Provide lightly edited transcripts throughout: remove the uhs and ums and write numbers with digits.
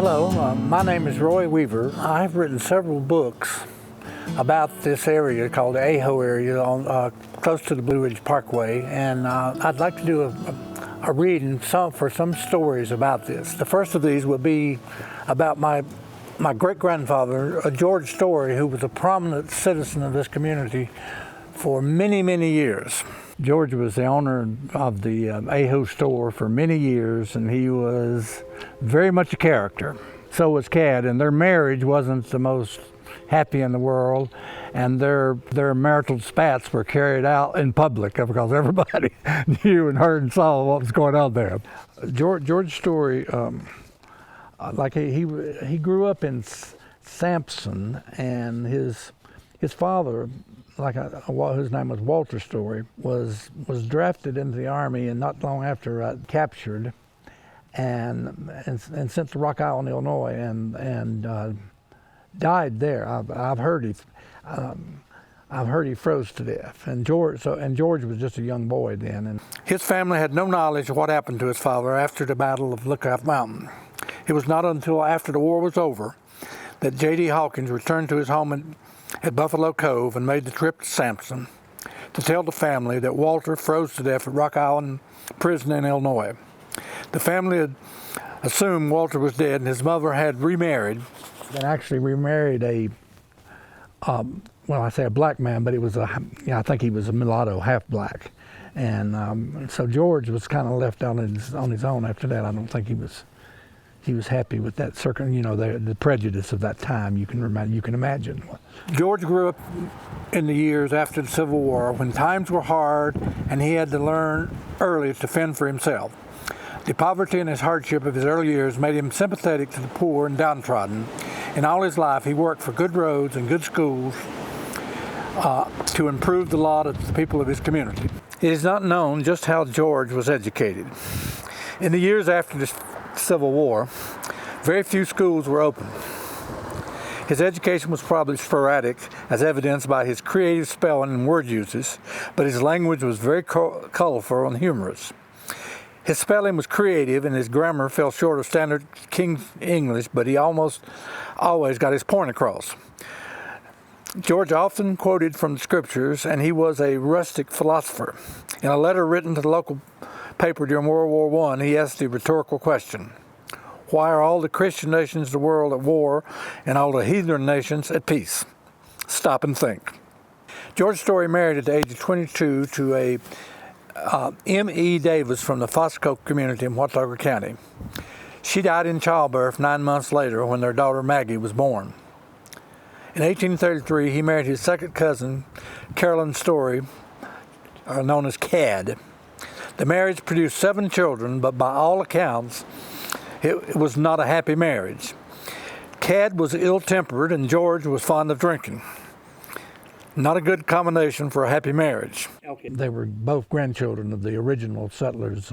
Hello, my name is Roy Weaver. I've written several books about this area called the Ajo area on close to the Blue Ridge Parkway, and I'd like to do a reading for some stories about this. The first of these will be about my great-grandfather, George Story, who was a prominent citizen of this community for many, many years. George was the owner of the Ajo store for many years, and he was very much a character. So was Cad, and their marriage wasn't the most happy in the world, and their marital spats were carried out in public because everybody knew and heard and saw what was going on there. George Story, he grew up in Sampson, and his father, whose name was Walter Story, was drafted into the Army, and not long after captured and sent to Rock Island, Illinois, and died there. I've heard he froze to death. And George was just a young boy then. And his family had no knowledge of what happened to his father after the Battle of Lookout Mountain. It was not until after the war was over that J.D. Hawkins returned to his home at Buffalo Cove and made the trip to Sampson to tell the family that Walter froze to death at Rock Island Prison in Illinois. The family had assumed Walter was dead, and his mother had remarried. And actually remarried a black man, but it was I think he was a mulatto, half black. And so George was kind of left on his own after that. I don't think he was happy with that the prejudice of that time. You can imagine. George grew up in the years after the Civil War when times were hard and he had to learn early to fend for himself. The poverty and his hardship of his early years made him sympathetic to the poor and downtrodden. In all his life, he worked for good roads and good schools to improve the lot of the people of his community. It is not known just how George was educated. In the years after the Civil War, very few schools were open. His education was probably sporadic, as evidenced by his creative spelling and word uses, but his language was very colorful and humorous. His spelling was creative, and his grammar fell short of standard King's English, but he almost always got his point across. George often quoted from the scriptures, and he was a rustic philosopher. In a letter written to the local paper during World War I, he asked the rhetorical question, "Why are all the Christian nations of the world at war and all the heathen nations at peace? Stop and think." George Story married at the age of 22 to a M.E. Davis from the Fosco community in Watauga County. She died in childbirth 9 months later when their daughter Maggie was born. In 1833, he married his second cousin, Carolyn Story, known as Cad. The marriage produced 7 children, but by all accounts, it was not a happy marriage. Cad was ill-tempered and George was fond of drinking. Not a good combination for a happy marriage. Okay. They were both grandchildren of the original settlers,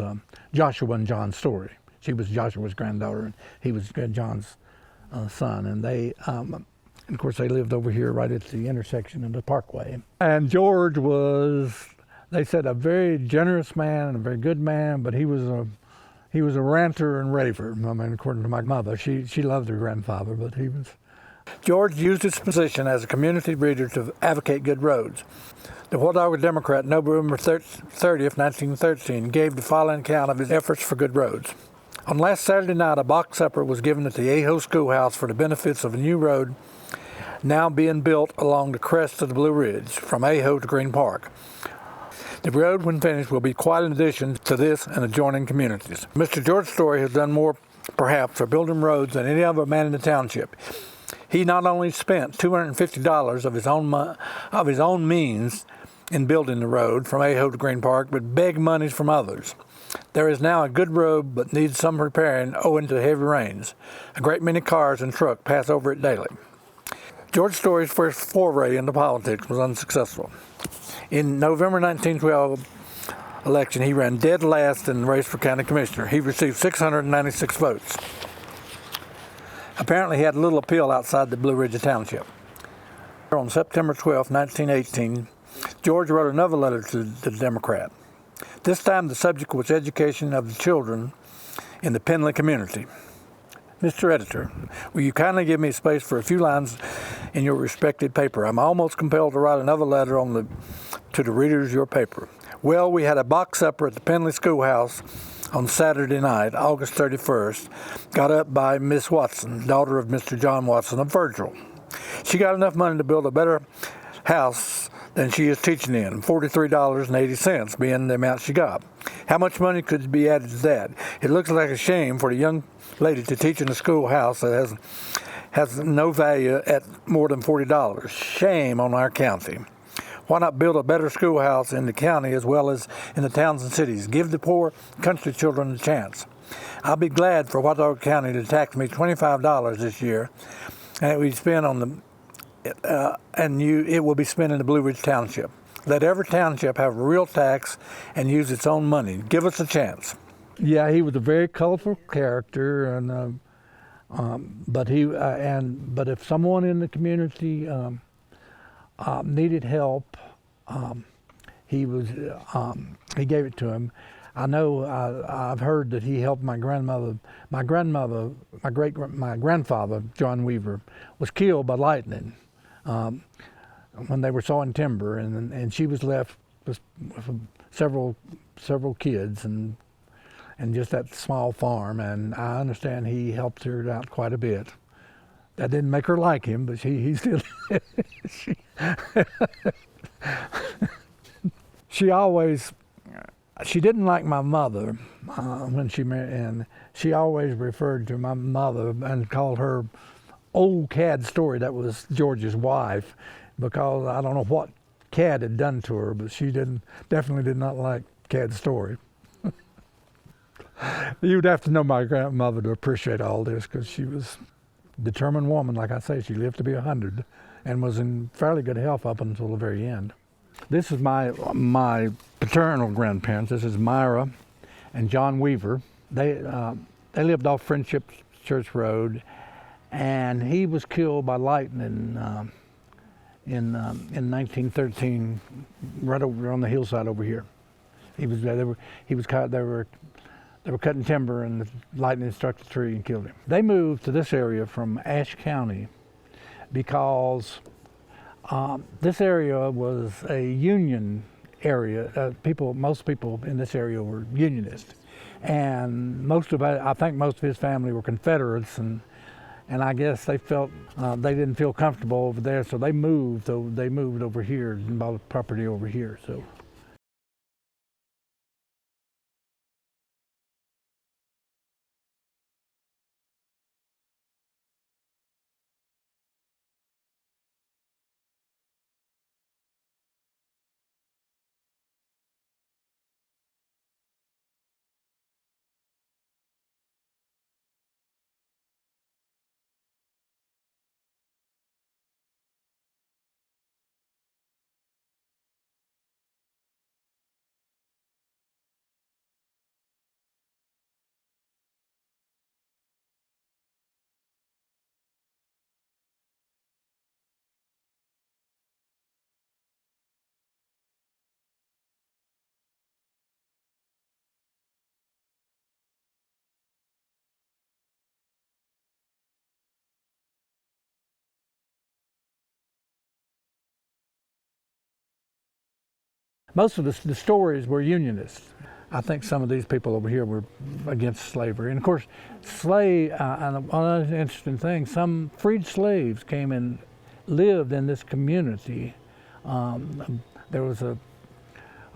Joshua and John Story. She was Joshua's granddaughter, and he was John's son. And they, of course, they lived over here right at the intersection of the Parkway. And George was, they said, a very generous man and a very good man, but he was a ranter and raver. I mean, according to my mother, she loved her grandfather, but he was. George used his position as a community leader to advocate good roads. The Watauga Democrat, November 30th, 1913, gave the following account of his efforts for good roads. On last Saturday night, a box supper was given at the Ajo Schoolhouse for the benefits of a new road now being built along the crest of the Blue Ridge from Ajo to Green Park. The road, when finished, will be quite an addition to this and adjoining communities. Mr. George Story has done more, perhaps, for building roads than any other man in the township. He not only spent $250 of his own means in building the road from Ajo to Green Park, but begged monies from others. There is now a good road, but needs some repairing owing to heavy rains. A great many cars and trucks pass over it daily. George Story's first foray into politics was unsuccessful. In November 1912 election, he ran dead last in the race for county commissioner. He received 696 votes. Apparently, he had little appeal outside the Blue Ridge Township. On September 12, 1918, George wrote another letter to the Democrat. This time, the subject was education of the children in the Penley community. Mr. Editor, will you kindly give me space for a few lines in your respected paper? I'm almost compelled to write another letter to the readers of your paper. Well, we had a box supper at the Penley Schoolhouse on Saturday night, August 31st, got up by Miss Watson, daughter of Mr. John Watson of Virgil. She got enough money to build a better house than she is teaching in, $43.80 being the amount she got. How much money could be added to that? It looks like a shame for the young lady to teach in a schoolhouse that has no value at more than $40. Shame on our county. Why not build a better schoolhouse in the county as well as in the towns and cities? Give the poor country children a chance. I'll be glad for Watauga County to tax me $25 this year, and we spend on the it will be spent in the Blue Ridge Township. Let every township have a real tax and use its own money. Give us a chance. Yeah, he was a very colorful character, and but if someone in the community needed help, he gave it to him. I know I've heard that he helped my grandmother. My grandfather, John Weaver, was killed by lightning when they were sawing timber, and she was left with several kids and just that small farm. And I understand he helped her out quite a bit. That didn't make her like him, but he still she didn't like my mother when she married, and she always referred to my mother and called her old Cad Story. That was George's wife, because I don't know what Cad had done to her, but she definitely did not like Cad Story. You'd have to know my grandmother to appreciate all this, because she was a determined woman. Like I say, she lived to be 100 and was in fairly good health up until the very end. This is my paternal grandparents. This is Myra and John Weaver. They lived off Friendship Church Road, and he was killed by lightning in 1913, right over on the hillside over here. They were cutting timber, and the lightning struck the tree and killed him. They moved to this area from Ashe County because this area was a Union area. Most people in this area were Unionists, and I think most of his family were Confederates, and I guess they felt they didn't feel comfortable over there, so they moved. So they moved over here and bought property over here. So. Most of the stories were Unionists. I think some of these people over here were against slavery. And of course, and one other interesting thing, some freed slaves came and lived in this community. There was a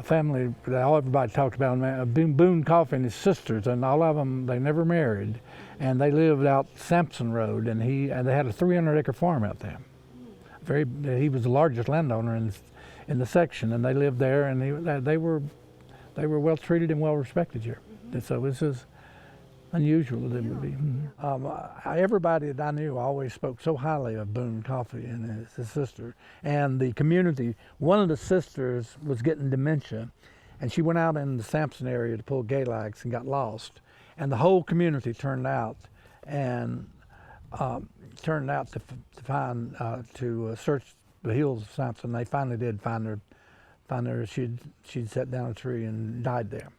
family that everybody talked about, Boone Coffey and his sisters, and all of them, they never married. And they lived out Sampson Road, and they had a 300-acre farm out there. He was the largest landowner in the section, and they lived there, and they were well treated and well respected here. And so this is unusual that it would be. Everybody that I knew always spoke so highly of Boone Coffey and his sister and the community. One of the sisters was getting dementia, and she went out in the Sampson area to pull galax and got lost, and the whole community turned out and to search the hills of Sampson. They finally did find her. She'd sat down a tree and died there.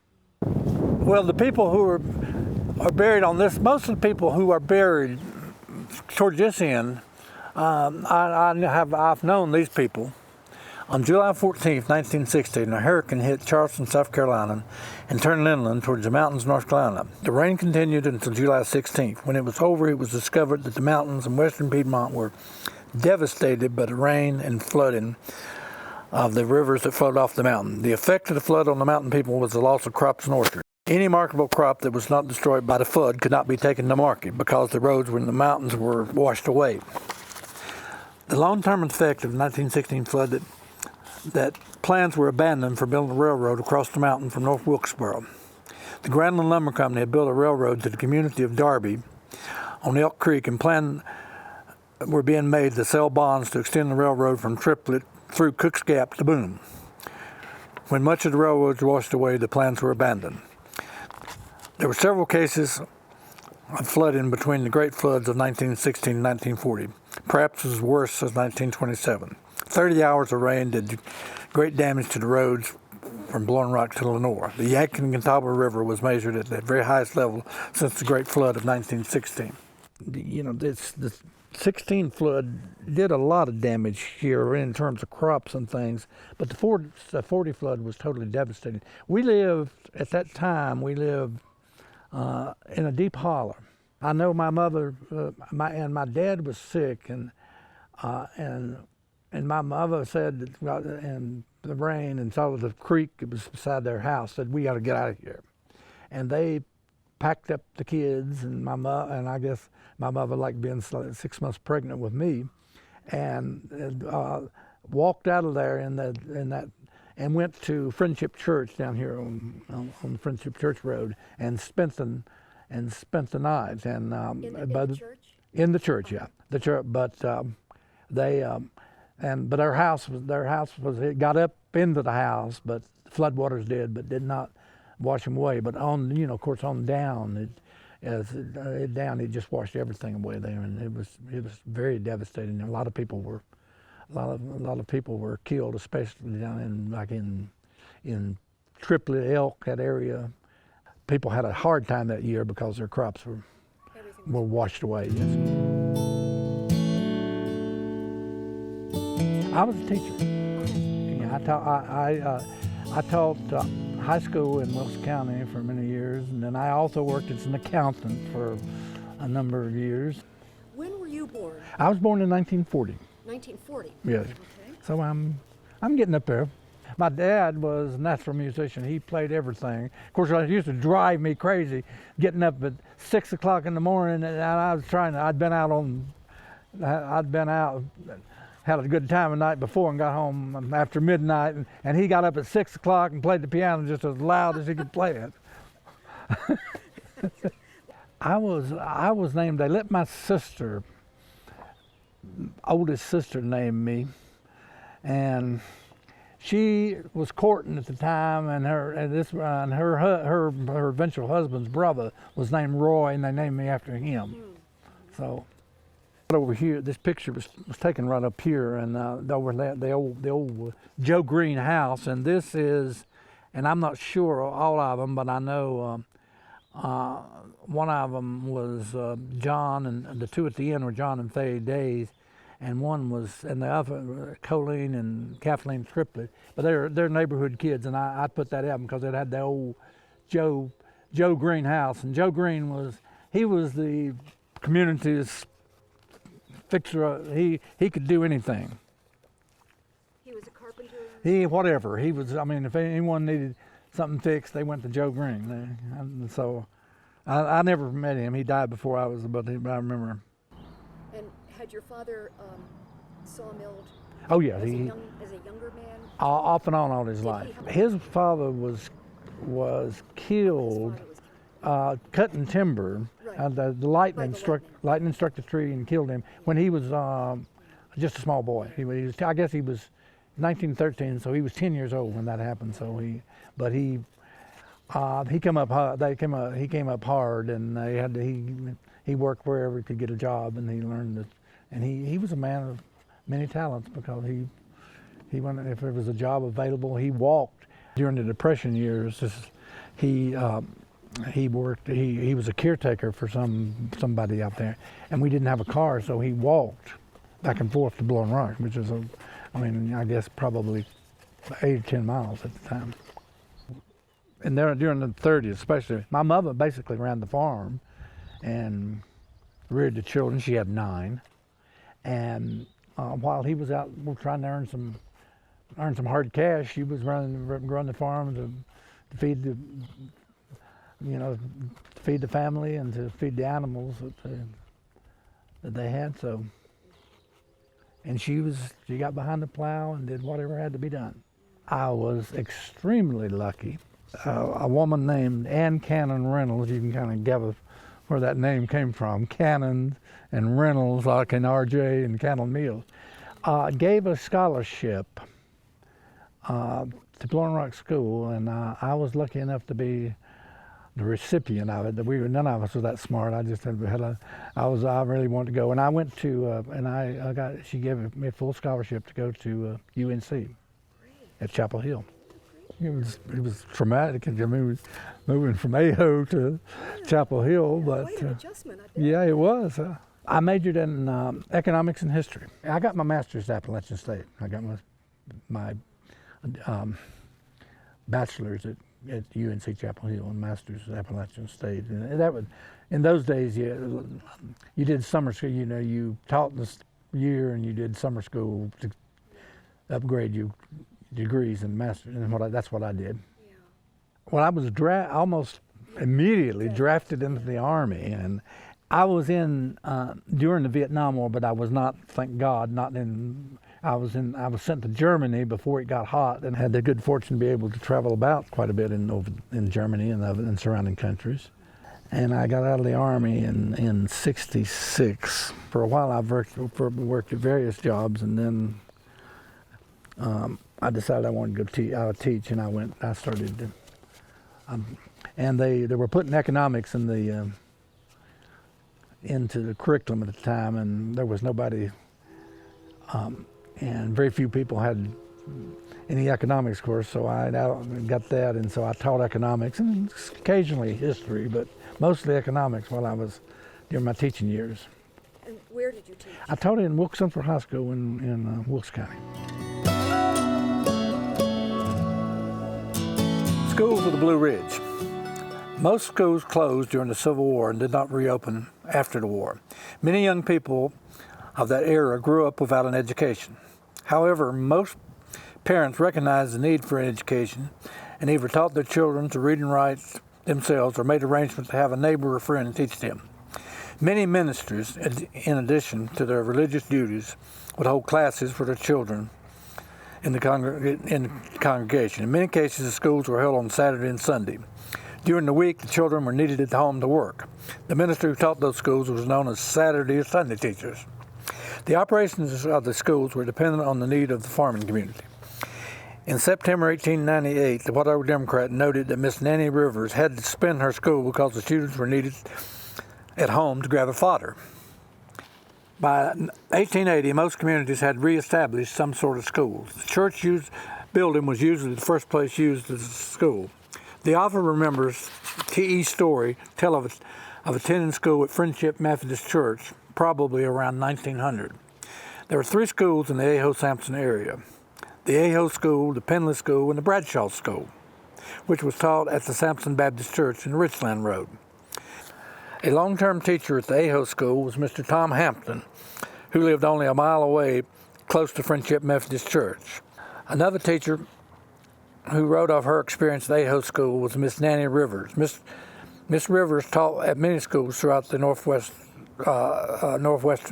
Well, the people who were are buried on this. Most of the people who are buried towards this end, I've known these people. On July 14th, 1916, a hurricane hit Charleston, South Carolina, and turned inland towards the mountains, North Carolina. The rain continued until July 16th. When it was over, it was discovered that the mountains in western Piedmont were devastated by the rain and flooding of the rivers that flowed off the mountain. The effect of the flood on the mountain people was the loss of crops and orchards. Any marketable crop that was not destroyed by the flood could not be taken to market because the roads in the mountains were washed away. The long-term effect of the 1916 flood that plans were abandoned for building a railroad across the mountain from North Wilkesboro. The Granlund Lumber Company had built a railroad to the community of Darby on Elk Creek, and plans were being made to sell bonds to extend the railroad from Triplet through Cook's Gap to Boone. When much of the railroad was washed away, the plans were abandoned. There were several cases of flooding between the great floods of 1916 and 1940, perhaps as worse as 1927. 30 hours of rain did great damage to the roads from Blowing Rock to Lenoir. The Yadkin and Catawba River was measured at the very highest level since the Great Flood of 1916. The 16 flood did a lot of damage here in terms of crops and things, but the 40 flood was totally devastating. At that time, we lived in a deep hollow. I know my mother, my dad was sick, and my mother said, and the rain and saw the creek, it was beside their house, said, we got to get out of here. And they packed up the kids, and I guess my mother liked being 6 months pregnant with me, and walked out of there in that and went to Friendship Church down here on the Friendship Church Road and spent the night. And in the church? In the church, yeah, the church. But but their house was it got up into the house, but floodwaters did not wash them away. But of course, on down, it just washed everything away there, and it was very devastating. A lot of people were killed, especially down in Triplet, Elk, that area. People had a hard time that year because their crops were washed away. Yes. I was a teacher. Yeah, I taught high school in Wilkes County for many years, and then I also worked as an accountant for a number of years. When were you born? I was born in 1940. 1940. Yes. Okay. So I'm getting up there. My dad was a natural musician. He played everything. Of course, it used to drive me crazy getting up at 6 o'clock in the morning, and I'd been out, had a good time the night before and got home after midnight, and he got up at 6 o'clock and played the piano just as loud as he could play it. I was named, they let my sister, oldest sister, name me, and she was courting at the time, and her eventual husband's brother was named Roy, and they named me after him. So over here, this picture was taken right up here, and over the old Joe Green house, and this is, and I'm not sure all of them, but I know one of them was John, and the two at the end were John and Faye Days, and one was, and the other, Colleen and Kathleen Triplet. But they're neighborhood kids, and I put that out because it had the old Joe Green house, and Joe Green was the community's fixer. He could do anything. He was a carpenter? Whatever. He was, if anyone needed something fixed, they went to Joe Green. And so I never met him. He died before I was, but I remember him. And had your father sawmilled? Oh yeah, as a younger man? Off and on all his life. His father was killed cutting timber. Right. The lightning struck the tree and killed him when he was just a small boy. I guess he was 1913, so he was 10 years old when that happened. So he came up hard, and he worked wherever he could get a job, and he learned that. And he was a man of many talents because he went, if there was a job available, he walked. During the Depression years, he he worked. He was a caretaker for somebody out there, and we didn't have a car, so he walked back and forth to Blowing Rock, which is I guess probably 8 or 10 miles at the time. And there during the 30s, especially, my mother basically ran the farm and reared the children. She had 9, and while he was out trying to earn some hard cash, she was running the farm to feed the family and to feed the animals that they had. So, and she got behind the plow and did whatever had to be done. I was extremely lucky. A woman named Ann Cannon Reynolds, you can kind of gather where that name came from. Cannon and Reynolds, like in RJ and Cannon Mills, gave a scholarship to Blowing Rock School, and I was lucky enough to be the recipient of it. None of us was that smart. I just I really wanted to go, and I went to she gave me a full scholarship to go to UNC at Chapel Hill. It was traumatic. I mean, moving from Ajo to Chapel Hill, but quite an adjustment, I bet. yeah, it was. I majored in economics and history. I got my master's at Appalachian State. I got my bachelor's at UNC Chapel Hill and master's at Appalachian State. And that would, in those days, you did summer school. You taught this year and you did summer school to upgrade your degrees and masters, and that's what I did. Yeah. Well, I was almost immediately drafted into the Army, and I was in during the Vietnam War, but I was not, thank God, not in. I was sent to Germany before it got hot, and had the good fortune to be able to travel about quite a bit in Germany and surrounding countries. And I got out of the Army in '66. For a while, I worked at various jobs, and then I decided I wanted to go teach, and I started. And they were putting economics into the curriculum at the time, and there was nobody. And very few people had any economics course, so I got that, and so I taught economics and occasionally history, but mostly economics during my teaching years. And where did you teach? I taught in Wilkes Central High School in Wilkes County. Schools of the Blue Ridge. Most schools closed during the Civil War and did not reopen after the war. Many young people of that era grew up without an education. However, most parents recognized the need for an education and either taught their children to read and write themselves or made arrangements to have a neighbor or friend teach them. Many ministers, in addition to their religious duties, would hold classes for their children in the congregation. In many cases, the schools were held on Saturday and Sunday. During the week, the children were needed at home to work. The minister who taught those schools was known as Saturday or Sunday teachers. The operations of the schools were dependent on the need of the farming community. In September 1898, the Whatever Democrat noted that Miss Nanny Rivers had to suspend her school because the students were needed at home to gather fodder. By 1880, most communities had reestablished some sort of schools. The church building was usually the first place used as a school. The author remembers T.E. Story tell of attending school at Friendship Methodist Church, probably around 1900. There were 3 schools in the Ajo-Sampson area: the Ajo School, the Penley School, and the Bradshaw School, which was taught at the Sampson Baptist Church in Richland Road. A long-term teacher at the Ajo School was Mr. Tom Hampton, who lived only a mile away, close to Friendship Methodist Church. Another teacher who wrote of her experience at Ajo School was Miss Nanny Rivers. Miss Rivers taught at many schools throughout the northwestern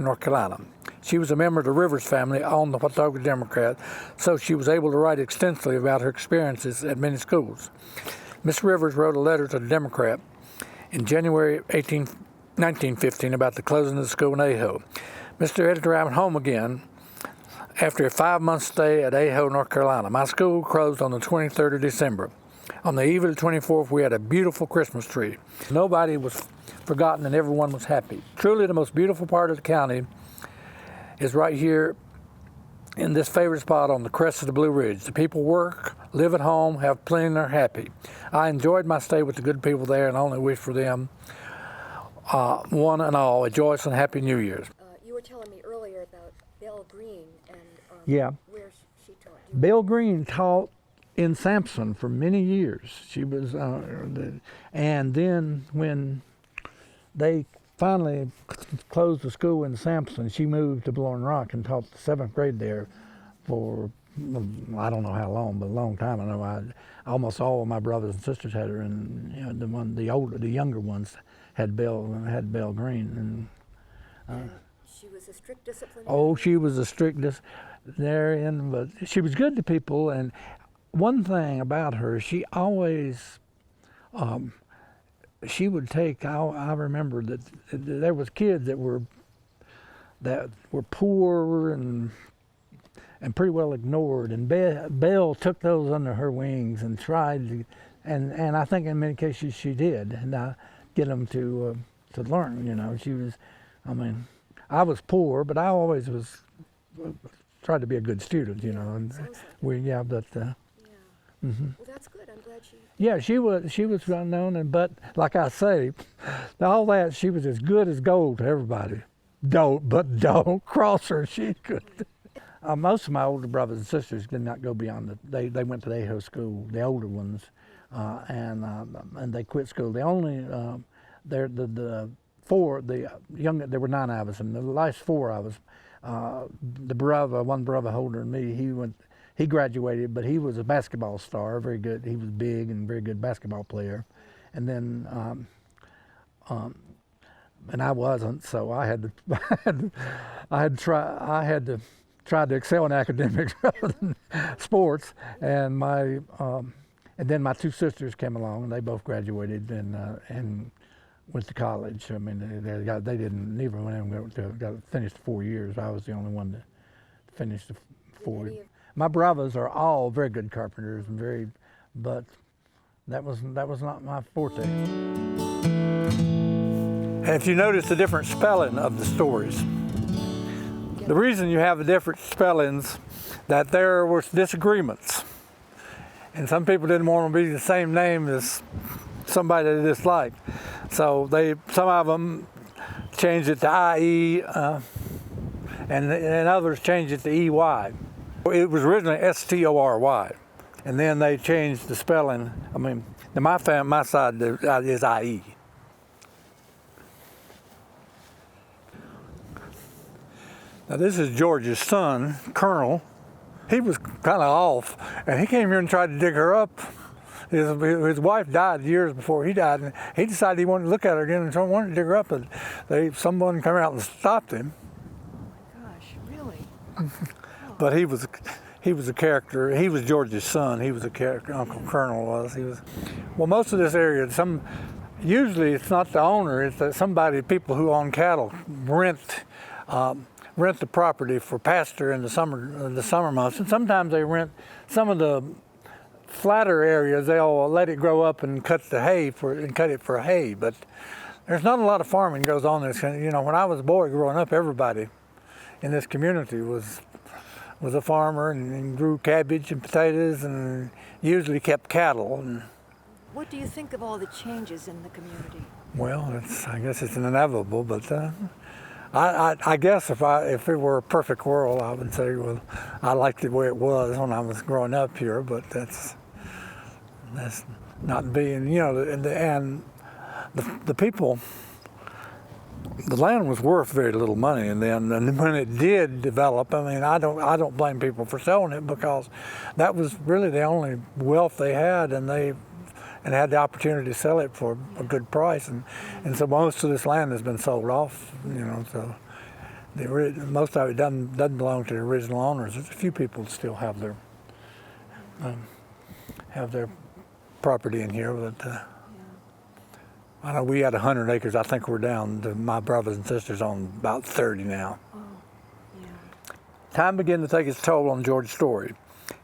North Carolina. She was a member of the Rivers family on the Watauga Democrat, so she was able to write extensively about her experiences at many schools. Miss Rivers wrote a letter to the Democrat in January 1915 about the closing of the school in Ajo. Mr. Editor, I'm home again after a 5-month stay at Ajo, North Carolina. My school closed on the 23rd of December. On the eve of the 24th, we had a beautiful Christmas tree. Nobody was forgotten and everyone was happy. Truly the most beautiful part of the county is right here in this favorite spot on the crest of the Blue Ridge. The people work live at home, have plenty, and are happy. I enjoyed my stay with the good people there and only wish for them, one and all, a joyous and happy New Year's. You were telling me earlier about Belle Green and Yeah. where she taught. Bill Green taught in Sampson for many years. She was, and then when they finally closed the school in Sampson, she moved to Blowing Rock and taught the 7th grade there for, I don't know how long, but a long time. I know almost all of my brothers and sisters had her, and the younger ones had Belle Green. And she was a strict disciplinarian. Oh, she was the strictest therein, but she was good to people. And one thing about her, she always, she would take. I remember that there was kids that were poor and pretty well ignored, and Belle took those under her wings and tried to, and I think in many cases she did, and get them to learn. You know, she was. I mean, I was poor, but I always was tried to be a good student. You know, and Sounds like but. Yeah. Mm-hmm. Well, that's good. I'm glad she. Yeah, she was well known, but like I say, all that, she was as good as gold to everybody. Don't cross her. She could. Most of my older brothers and sisters did not go beyond they went to the AHO school, the older ones, and they quit school. The only the there were 9 of us, and the last 4 of us, one brother older than me, he graduated, but he was a basketball star, very good. He was big and very good basketball player. And then, and I wasn't, so I had to try to excel in academics rather than sports. And then my 2 sisters came along, and they both graduated and went to college. I mean, neither one of them got finished 4 years. I was the only one to finish the 4. My brothers are all very good carpenters and but that was not my forte. And if you notice the different spelling of the stories, the reason you have the different spellings, that there was disagreements, and some people didn't want to be the same name as somebody they disliked, so some of them changed it to IE, and others changed it to EY. It was originally STORY, and then they changed the spelling. I mean, my side is IE. Now this is George's son, Colonel. He was kind of off, and he came here and tried to dig her up. His wife died years before he died, and he decided he wanted to look at her again and so wanted to dig her up, and someone came out and stopped him. Oh my gosh, really? But he was a character. He was George's son. He was a character. Uncle Colonel was. Well, most of this area, usually it's not the owner. It's that people who own cattle rent the property for pasture in the summer months, and sometimes they rent some of the flatter areas. They'll let it grow up and cut it for hay. But there's not a lot of farming goes on this. You know, when I was a boy growing up, everybody in this community was a farmer and grew cabbage and potatoes and usually kept cattle. And, what do you think of all the changes in the community? well, I guess it's inevitable, but I guess if it were a perfect world, I would say, well, I liked the way it was when I was growing up here, but that's not being, you know, and the people. The land was worth very little money, and when it did develop, I mean, I don't blame people for selling it, because that was really the only wealth they had, and had the opportunity to sell it for a good price, and so most of this land has been sold off, you know. So most of it doesn't belong to the original owners. There's a few people still have their property in here, but. I know we had 100 acres. I think we're down to my brothers and sisters on about 30 now. Oh, yeah. Time began to take its toll on George's story.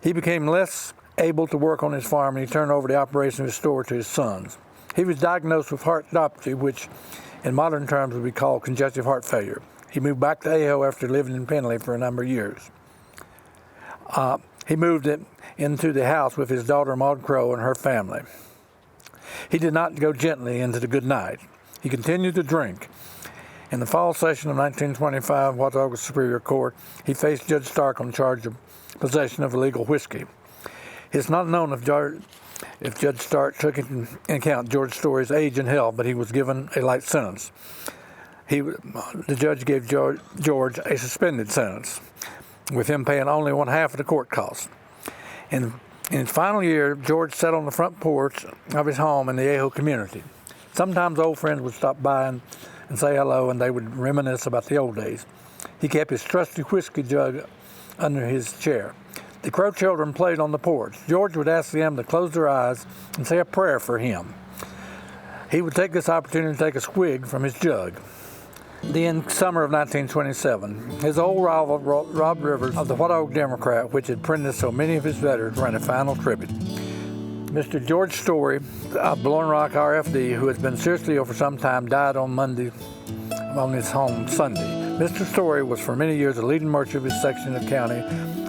He became less able to work on his farm, and he turned over the operation of his store to his sons. He was diagnosed with heartopathy, which in modern terms would be called congestive heart failure. He moved back to AHO after living in Penley for a number of years. he moved it into the house with his daughter Maud Crow and her family. He did not go gently into the good night. He continued to drink. In the fall session of 1925, Watauga Superior Court, he faced Judge Stark on charge of possession of illegal whiskey. It's not known if Judge Stark took into account George Story's age and health, but he was given a light sentence. The judge gave George a suspended sentence, with him paying only one half of the court costs. In his final year, George sat on the front porch of his home in the Ajo community. Sometimes old friends would stop by and say hello, and they would reminisce about the old days. He kept his trusty whiskey jug under his chair. The Crow children played on the porch. George would ask them to close their eyes and say a prayer for him. He would take this opportunity to take a swig from his jug. Then, summer of 1927, his old rival Rob Rivers of the Watauga Democrat, which had printed so many of his veterans, ran a final tribute. Mr. George Story of Blowing Rock RFD, who has been seriously ill for some time, died on Monday on his home Sunday. Mr. Story was for many years a leading merchant of his section of the county,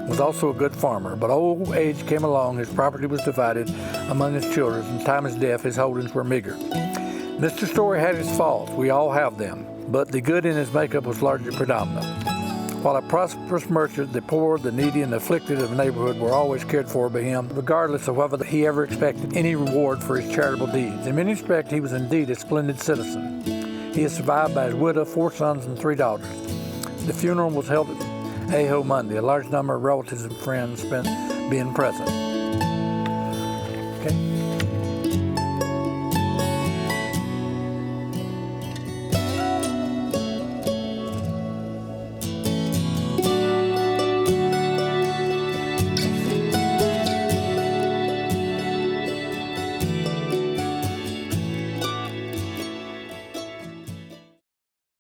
was also a good farmer, but old age came along, his property was divided among his children, and time of his death his holdings were meager. Mr. Story had his faults, we all have them, but the good in his makeup was largely predominant. While a prosperous merchant, the poor, the needy, and the afflicted of the neighborhood were always cared for by him, regardless of whether he ever expected any reward for his charitable deeds. In many respects, he was indeed a splendid citizen. He is survived by his widow, 4 sons, and 3 daughters. The funeral was held at Ajo Monday. A large number of relatives and friends being present.